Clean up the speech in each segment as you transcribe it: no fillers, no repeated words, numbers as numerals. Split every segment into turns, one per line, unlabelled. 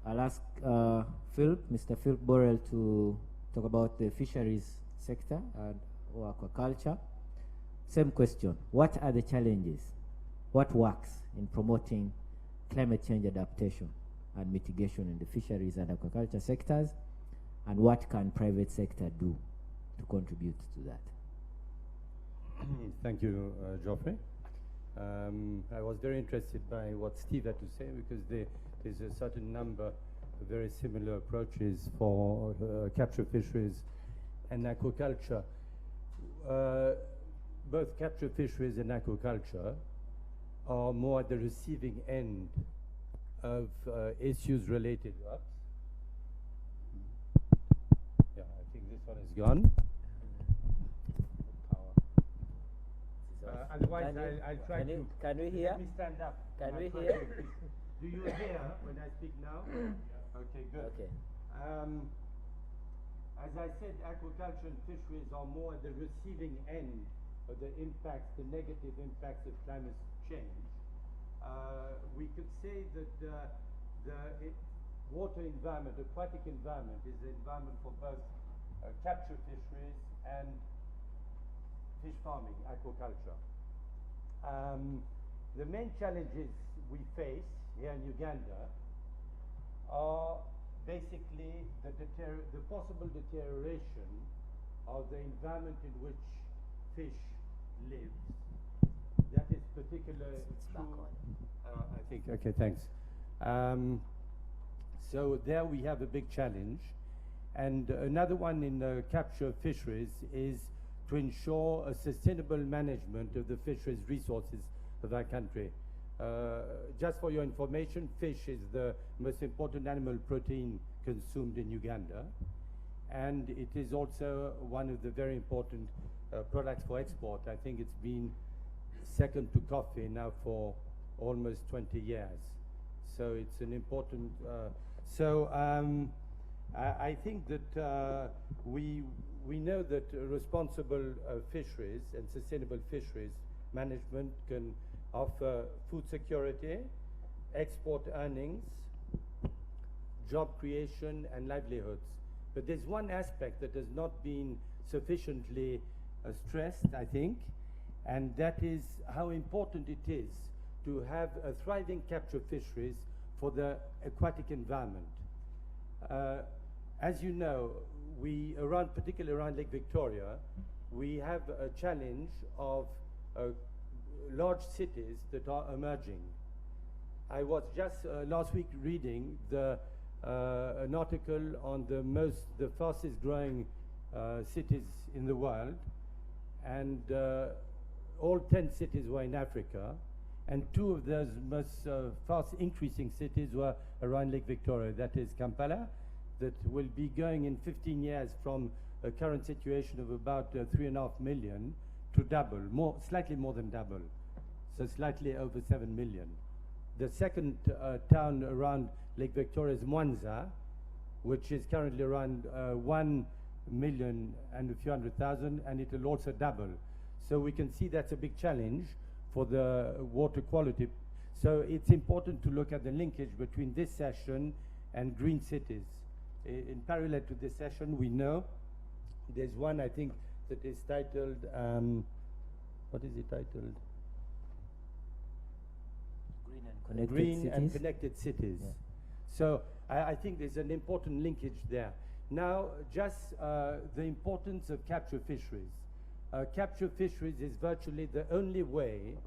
I'll ask Mr. Phil Borrell to talk about the fisheries sector and or aquaculture. Same question. What are the challenges? What works in promoting climate change adaptation and mitigation in the fisheries and aquaculture sectors? And what can private sector do to contribute to that?
Thank you, Geoffrey. I was very interested by what Steve had to say, because there's a certain number of very similar approaches for capture fisheries and aquaculture. Both capture fisheries and aquaculture are more at the receiving end of issues related to us. Yeah, I think this one is gone. Otherwise, I'll try to...
Can we hear?
Let me stand up.
Can we hear?
Do you hear when I speak now? Okay, good.
Okay.
As I said, aquaculture and fisheries are more at the receiving end of the impacts, the negative impacts of climate change. We could say that the water environment, aquatic environment, is the environment for both capture fisheries and fish farming, aquaculture. The main challenges we face here in Uganda are basically the possible deterioration of the environment in which fish lives. That is particularly true. I think, okay, thanks. So there we have a big challenge. And another one in the capture fisheries is to ensure a sustainable management of the fisheries resources of our country. Just for your information, fish is the most important animal protein consumed in Uganda, and it is also one of the very important products for export. I think it's been second to coffee now for almost 20 years. So it's an important... I think that we know that responsible fisheries and sustainable fisheries management can offer food security, export earnings, job creation, and livelihoods. But there's one aspect that has not been sufficiently stressed, I think, and that is how important it is to have a thriving capture fisheries for the aquatic environment. As you know, particularly around Lake Victoria, we have a challenge of large cities that are emerging. I was just last week reading an article on the fastest growing cities in the world, and all 10 cities were in Africa, and 2 of those most fast increasing cities were around Lake Victoria. That is Kampala, that will be going in 15 years from a current situation of about 3.5 million to double, slightly more than double, so slightly over 7 million. The second town around Lake Victoria is Mwanza, which is currently around 1 million and a few 100,000, and it will also double. So we can see that's a big challenge for the water quality. So it's important to look at the linkage between this session and green cities. In parallel to this session, we know there's one, I think, that is titled, what is it titled? Green and Connected Cities. Yeah. So I think there's an important linkage there. Now, just the importance of capture fisheries. Capture fisheries is virtually the only way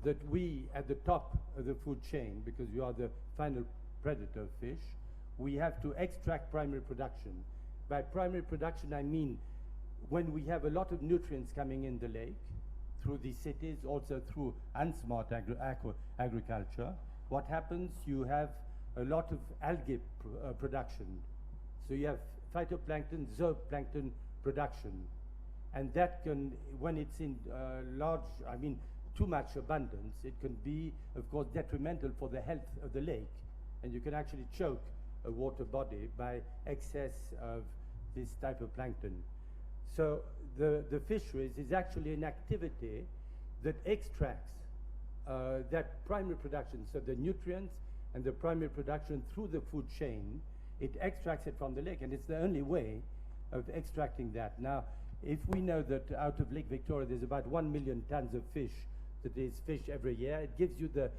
that we, at the top of the food chain, because we are the final predator of fish, we have to extract primary production. By primary production, I mean when we have a lot of nutrients coming in the lake, through these cities, also through unsmart agriculture, what happens, you have a lot of algae production. So you have phytoplankton, zooplankton production. And that can, when it's in too much abundance, it can be, of course, detrimental for the health of the lake. And you can actually choke a water body by excess of this type of plankton. So the fisheries is actually an activity that extracts that primary production, so the nutrients and the primary production through the food chain, it extracts it from the lake, and it's the only way of extracting that. Now, if we know that out of Lake Victoria there's about 1 million tons of fish that is fished every year, it gives you the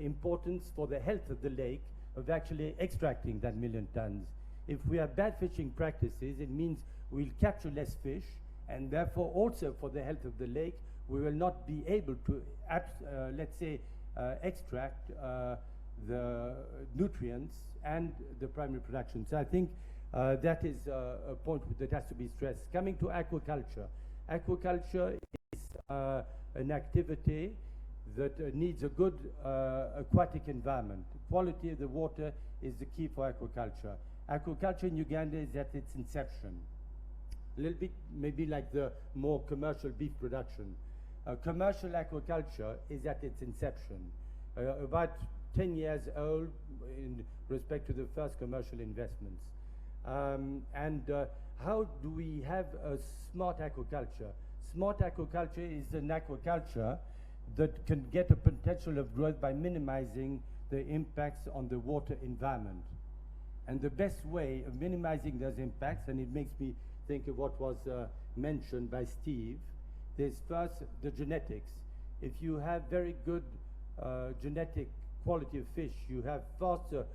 importance for the health of the lake of actually extracting that 1 million tons. If we have bad fishing practices, it means we'll capture less fish, and therefore also for the health of the lake, we will not be able to, let's say, extract the nutrients and the primary production. So I think that is a point that has to be stressed. Coming to aquaculture. Aquaculture is an activity that needs a good aquatic environment. Quality of the water is the key for aquaculture. Aquaculture in Uganda is at its inception. A little bit maybe like the more commercial beef production. Commercial aquaculture is at its inception. About 10 years old in respect to the first commercial investments. How do we have a smart aquaculture? Smart aquaculture is an aquaculture that can get a potential of growth by minimizing the impacts on the water environment. And the best way of minimizing those impacts, and it makes me think of what was mentioned by Steve, there's first the genetics. If you have very good genetic quality of fish, you have faster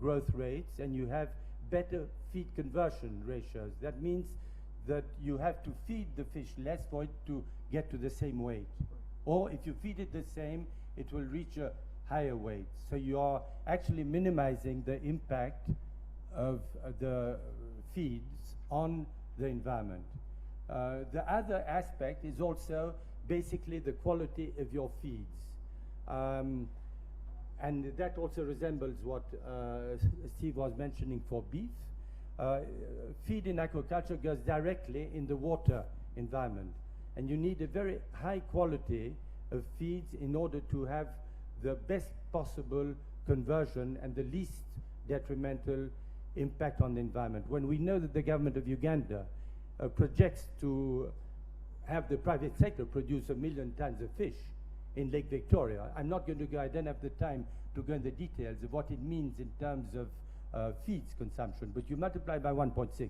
growth rates and you have better feed conversion ratios. That means that you have to feed the fish less for it to get to the same weight. Or if you feed it the same, it will reach a higher weight. So you are actually minimizing the impact of the feeds on the environment. The other aspect is also basically the quality of your feeds. And that also resembles what Steve was mentioning for beef. Feed in aquaculture goes directly in the water environment. And you need a very high quality of feeds in order to have the best possible conversion and the least detrimental impact on the environment. When we know that the government of Uganda projects to have the private sector produce 1 million tons of fish in Lake Victoria, I'm not going to go, I don't have the time to go into the details of what it means in terms of feeds consumption, but you multiply by 1.6.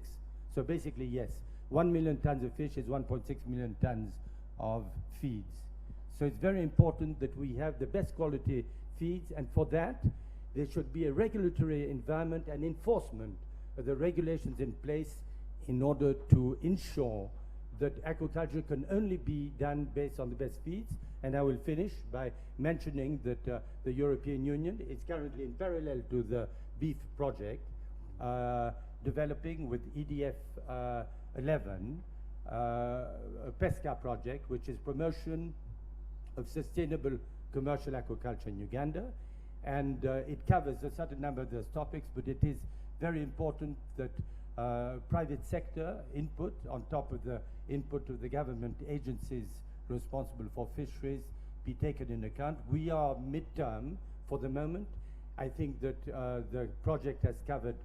So basically, yes, 1 million tons of fish is 1.6 million tons of feeds. So it's very important that we have the best quality feeds, and for that, there should be a regulatory environment and enforcement of the regulations in place in order to ensure that aquaculture can only be done based on the best feeds. And I will finish by mentioning that the European Union is currently in parallel to the beef project, developing with EDF 11 a PESCA project, which is promotion of sustainable commercial aquaculture in Uganda. And it covers a certain number of those topics, but it is very important that private sector input on top of the input of the government agencies responsible for fisheries be taken into account. We are midterm for the moment. I think that the project has covered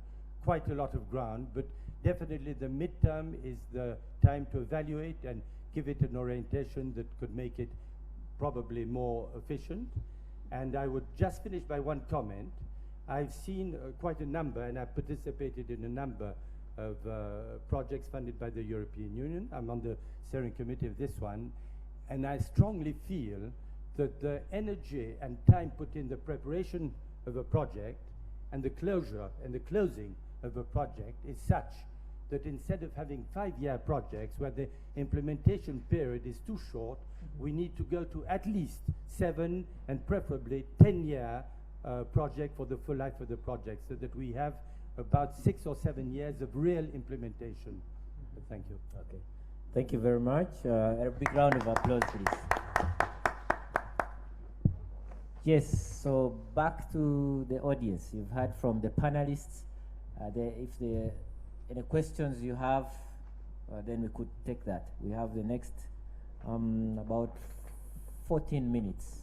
quite a lot of ground, but definitely the midterm is the time to evaluate and give it an orientation that could make it probably more efficient. And I would just finish by one comment. I've seen quite a number, and I've participated in a number of projects funded by the European Union. I'm on the steering committee of this one, and I strongly feel that the energy and time put in the preparation of a project and the closure and the closing of a project is such that instead of having 5-year projects where the implementation period is too short, we need to go to at least 7 and preferably 10-year project for the full life of the project, so that we have about 6 or 7 years of real implementation. Thank you.
Okay. Thank you very much. A big round of applause, please. Yes, so back to the audience. You've heard from the panelists. If there are any questions you have, then we could take that. We have the next about 14 minutes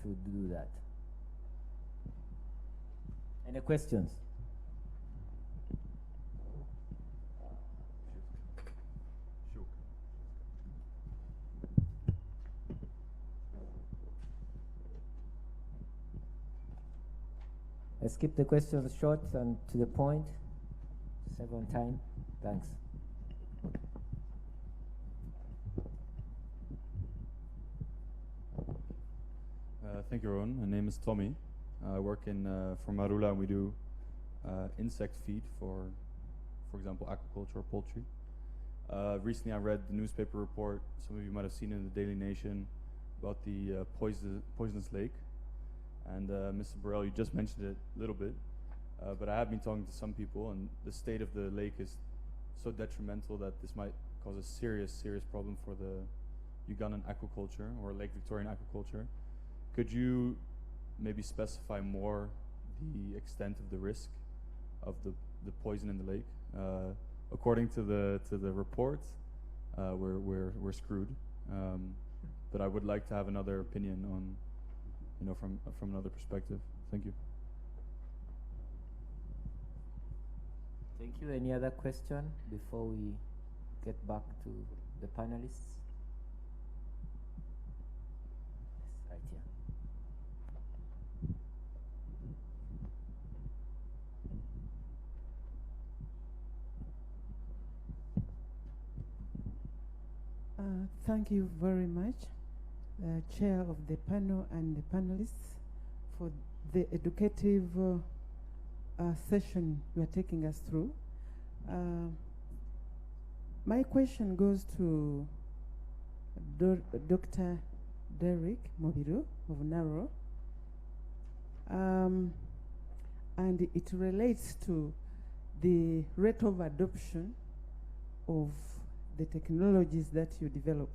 to do that. Any questions? Let's keep the questions short and to the point. Save on time. Thanks.
Thank you, Ron. My name is Tommy. I work for Marula, and we do insect feed for example, aquaculture or poultry. Recently, I read the newspaper report, some of you might have seen it in the Daily Nation, about the poisonous lake. And Mr. Burrell, you just mentioned it a little bit, but I have been talking to some people, and the state of the lake is so detrimental that this might cause a serious problem for the Ugandan aquaculture or Lake Victorian aquaculture. Could you maybe specify more the extent of the risk of the poison in the lake? According to the report, we're screwed. But I would like to have another opinion on, from another perspective. Thank you.
Thank you. Any other question before we get back to the panelists? Yes, right here.
Thank you very much, Chair of the panel and the panelists, for the educative session you are taking us through. My question goes to Dr. Derek Mobiru of NARO, and it relates to the rate of adoption of the technologies that you develop,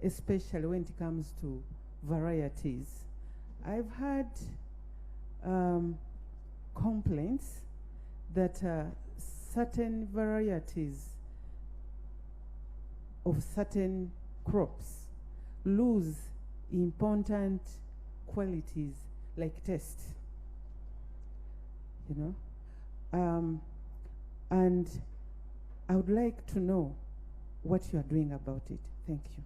especially when it comes to varieties. I've had complaints that certain varieties of certain crops lose important qualities like taste, and I would like to know what you are doing about it. Thank you.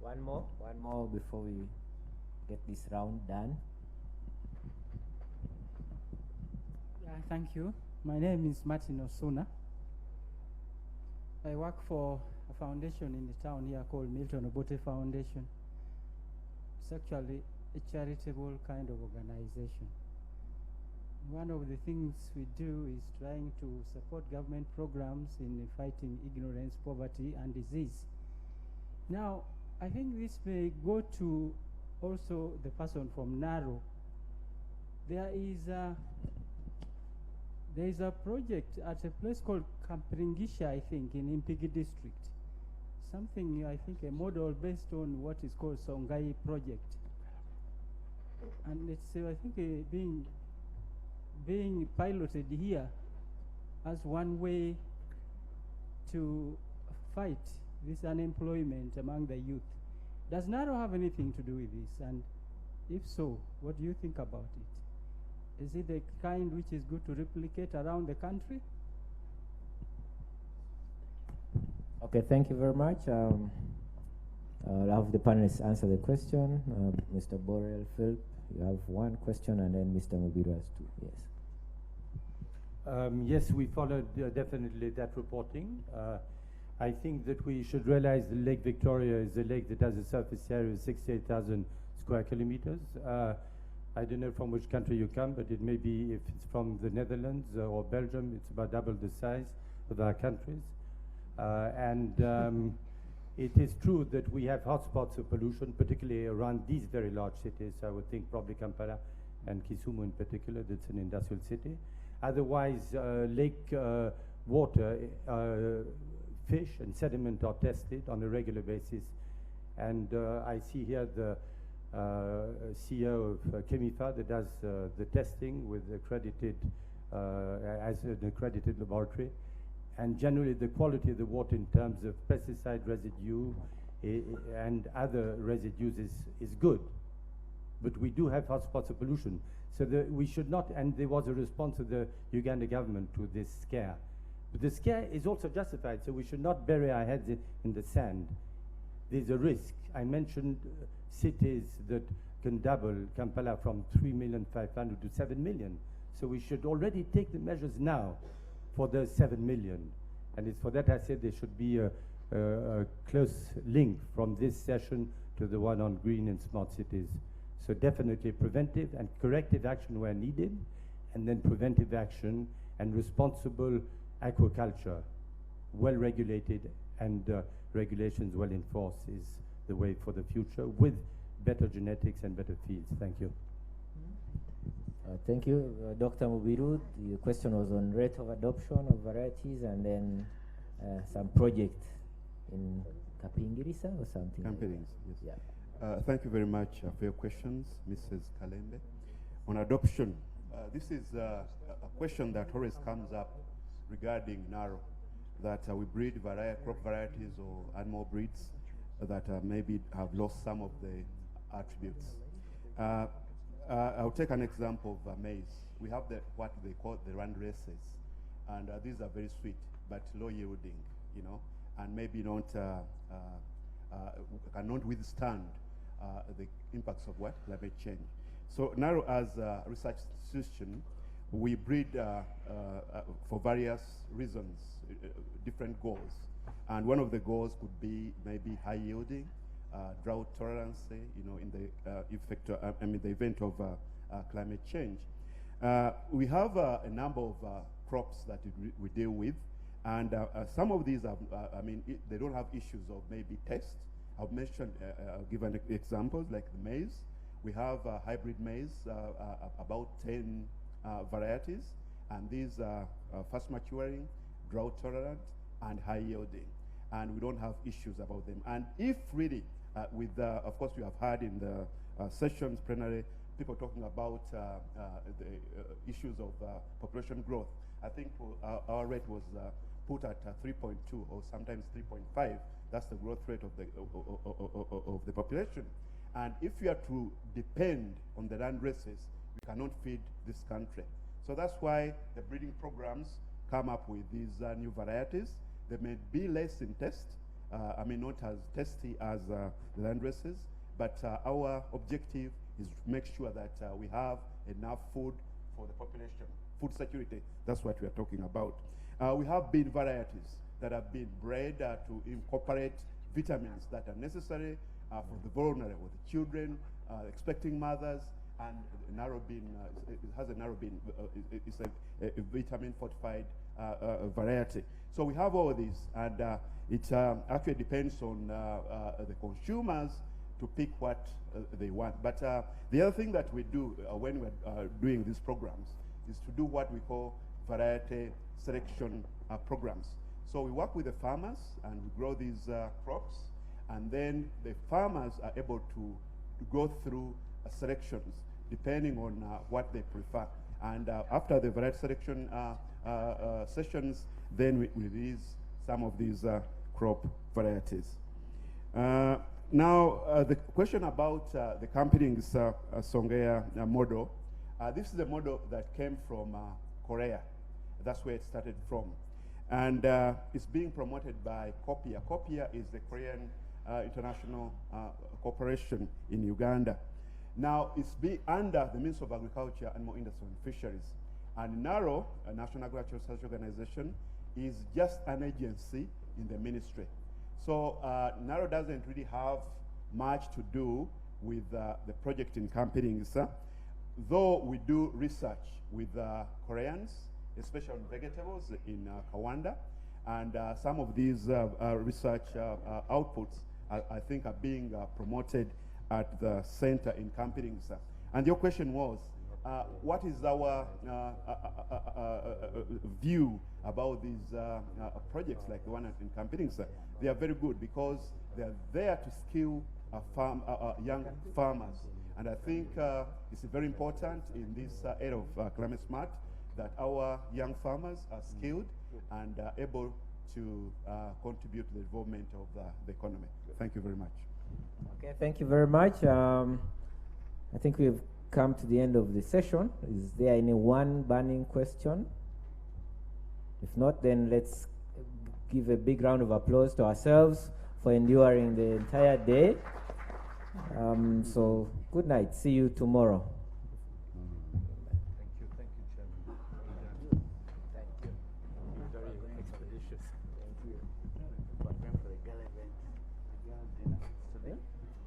One more before we get this round done.
Yeah, thank you. My name is Martin Osuna. I work for a foundation in the town here called Milton Obote Foundation. It's actually a charitable kind of organization. One of the things we do is trying to support government programs in fighting ignorance, poverty, and disease. Now, I think this may go to also the person from NARO. There is a project at a place called Kampiringisha, I think, in Impigi district. Something, I think, a model based on what is called Songhai project. And it's, I think, being piloted here as one way to fight this unemployment among the youth. Does NARO have anything to do with this? And if so, what do you think about it? Is it the kind which is good to replicate around the country?
Okay, thank you very much. I'll have the panelists answer the question. Mr. Borrell, Philip, you have one question, and then Mr. Mobiru has two. Yes.
Yes, we followed definitely that reporting. I think that we should realize the Lake Victoria is a lake that has a surface area of 68,000 square kilometers. I don't know from which country you come, but it may be, if it's from the Netherlands or Belgium, it's about double the size of our countries. It is true that we have hotspots of pollution, particularly around these very large cities. I would think probably Kampala and Kisumu in particular, that's an industrial city. Otherwise, lake water, fish and sediment are tested on a regular basis. And I see here the CEO of Chemifa that does the testing with accredited, as an accredited laboratory. And generally the quality of the water in terms of pesticide residue and other residues is good. But we do have hotspots of pollution. So we should not, and there was a response of the Uganda government to this scare. But the scare is also justified, so we should not bury our heads in the sand. There's a risk. I mentioned cities that can double Kampala from 3,500,000 to 7 million. So we should already take the measures now for the 7 million. And it's for that I said there should be a close link from this session to the one on green and smart cities. So definitely preventive and corrective action where needed, and then preventive action and responsible aquaculture, well regulated and regulations well enforced is the way for the future with better genetics and better fields. Thank you.
Thank you. Dr. Mubiru, the question was on rate of adoption of varieties and then some project in Kapingirisa or something.
Campaigns, yes.
Yeah.
Thank you very much for your questions, Mrs. Kalembe. On adoption, this is a question that always comes up regarding narrow, that we breed crop varieties or animal breeds that maybe have lost some of the attributes. I'll take an example of maize. We have what they call the run races, and these are very sweet but low yielding, you know, and maybe not cannot withstand the impacts of what? Climate change. So now as a research institution, we breed for various reasons, different goals. And one of the goals could be maybe high yielding, drought tolerance, you know, in the the event of climate change. We have a number of crops that we deal with, and some of these are, they don't have issues of maybe taste. I've mentioned, I'll give an examples like the maize. We have hybrid maize, about 10 varieties, and these are fast maturing, drought tolerant, and high yielding. And we don't have issues about them. And if really, of course, we have heard in the sessions plenary, people talking about the issues of population growth. I think our rate was put at 3.2 or sometimes 3.5. That's the growth rate of the population. And if you are to depend on the land races, we cannot feed this country. So that's why the breeding programs come up with these new varieties. They may be less in taste, not as tasty as the land races, but our objective is to make sure that we have enough food for the population. Food security, that's what we are talking about. We have bean varieties that have been bred to incorporate vitamins that are necessary for the vulnerable, the children, expecting mothers, and narrow bean, it has a narrow bean, it's a vitamin fortified variety. So we have all these, and it actually depends on the consumers to pick what they want. But the other thing that we do when we're doing these programs is to do what we call variety selection programs. So we work with the farmers and we grow these crops, and then the farmers are able to go through selections depending on what they prefer. And after the variety selection sessions, then we release some of these crop varieties. Now, the question about the Camping's Songea model, this is a model that came from Korea. That's where it started from. And it's being promoted by COPIA. COPIA is the Korean International Corporation in Uganda. Now, it's under the Ministry of Agriculture, Animal Industry and Fisheries. And NARO, a National Agricultural Research Organization, is just an agency in the ministry. So NARO doesn't really have much to do with the project in Campingisa, though we do research with Koreans, especially on vegetables in Kawanda, and some of these research outputs I think are being promoted at the center in Campingisa. And your question was, what is our view about these projects like the one in Campingisa? They are very good because they are there to skill young farmers. And I think it's very important in this era of climate smart that our young farmers are skilled and able to contribute to the development of the economy. Thank you very much.
Okay, thank you very much. I think we've come to the end of the session. Is there any one burning question? If not, then let's give a big round of applause to ourselves for enduring the entire day. So good night. See you tomorrow.
Thank you, Chairman.
Thank you.
Very expeditious.
Thank you. Welcome for the gala event.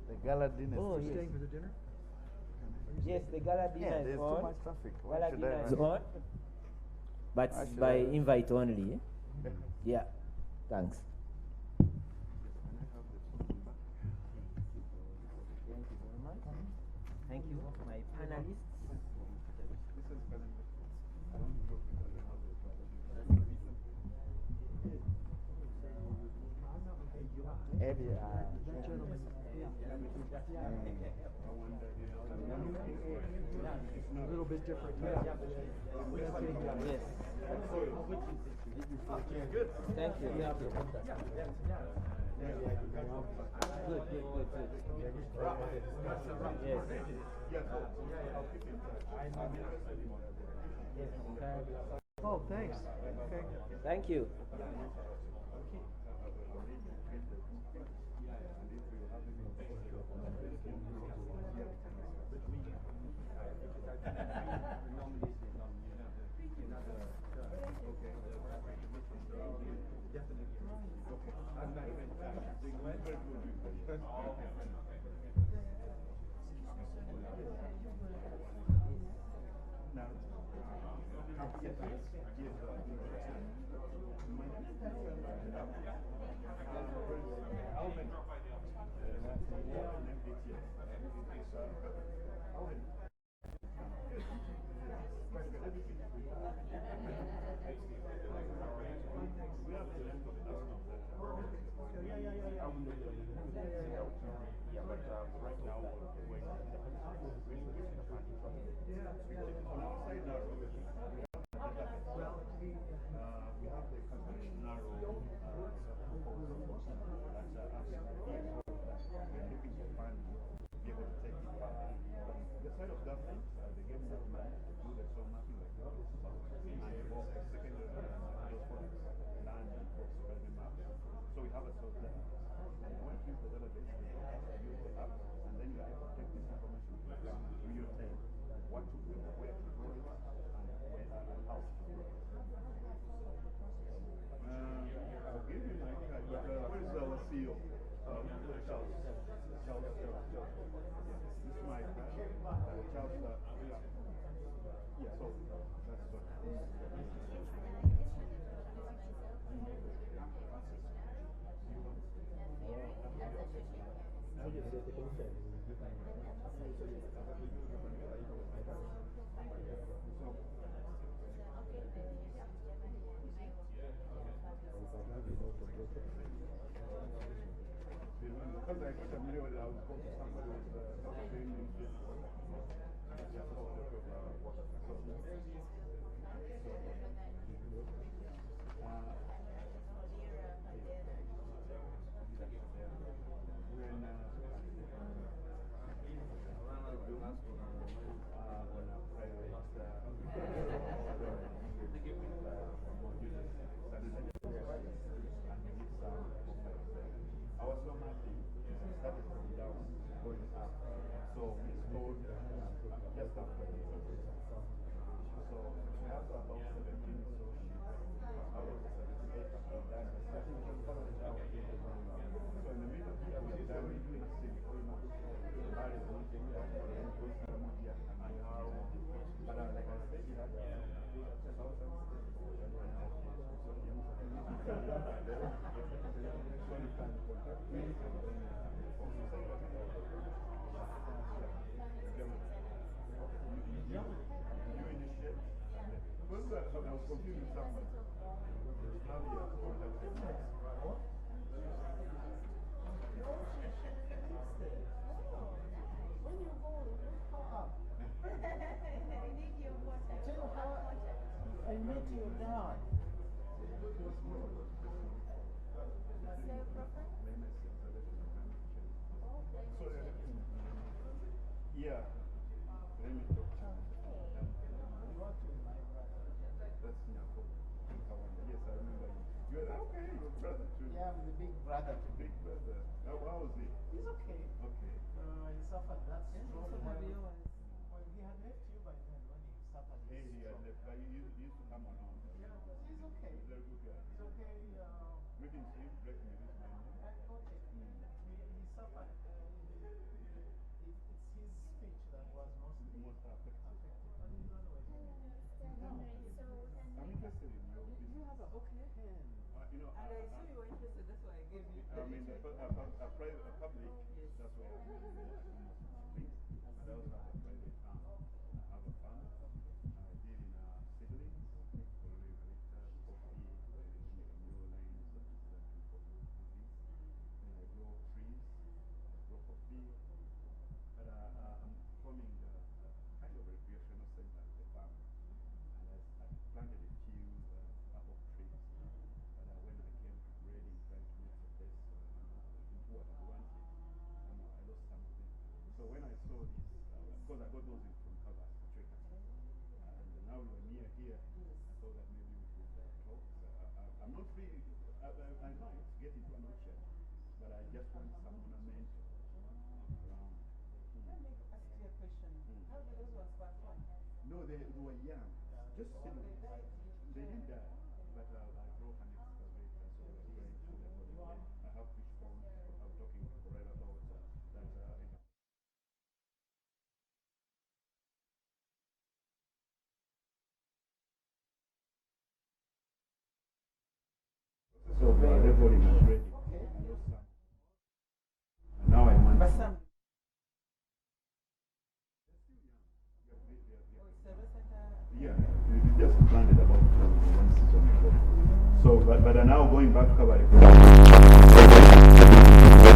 The gala dinner.
Oh, yes.
Staying for the dinner?
Yes, the gala dinner
Yeah,
is
there's
on.
too much traffic. Why
Gala
should
dinner
I
is on. But
Why should
by
I-
invite only. Eh? Yeah. Thanks. Thank you very much. Thank you, my panelists.
Eddie,
A little bit different.
Yes.
Good.
Thank you. Thank you. Good, good, good, good. Yes.
oh, thanks. Okay.
Thank you.
Yeah, I'm the big brother to big brother.
How was he?
He's okay.
Okay. Greetings to you. Great to meet you.
He suffered. It's his speech that was most affected. But you don't know it.
I'm interested in your business.
You have an okay hand.
You know,
And I saw you were interested, that's why I gave you.
I mean, a private, a public,
Yes.
that's where I do most things. But I also have a private farm. I have a farm. I deal in seedlings, coffee, new lines, coffee. Then I grow trees, I grow coffee. But I'm forming kind of a recreational center at the farm. And I planted a few apple trees. But when I came to grading, trying to make the place into what I wanted, I lost some of them. So when I saw this, because I got those in from Covers, Patricia, and now you're near here, I thought that maybe we could talk. I'm not really, I might get into an orchard, but I just want some ornament around.
Let me ask you a question. How did those ones perform?
No, they were young, just sitting. They didn't die, but I drove an excavator, so we're trying to evaluate. I have fish ponds. I'm talking to Corella about that. So leveling and grading. I lost some. And now I want.
But some.
Yeah, we just planted about 1 season ago. So, but are now going back to cover.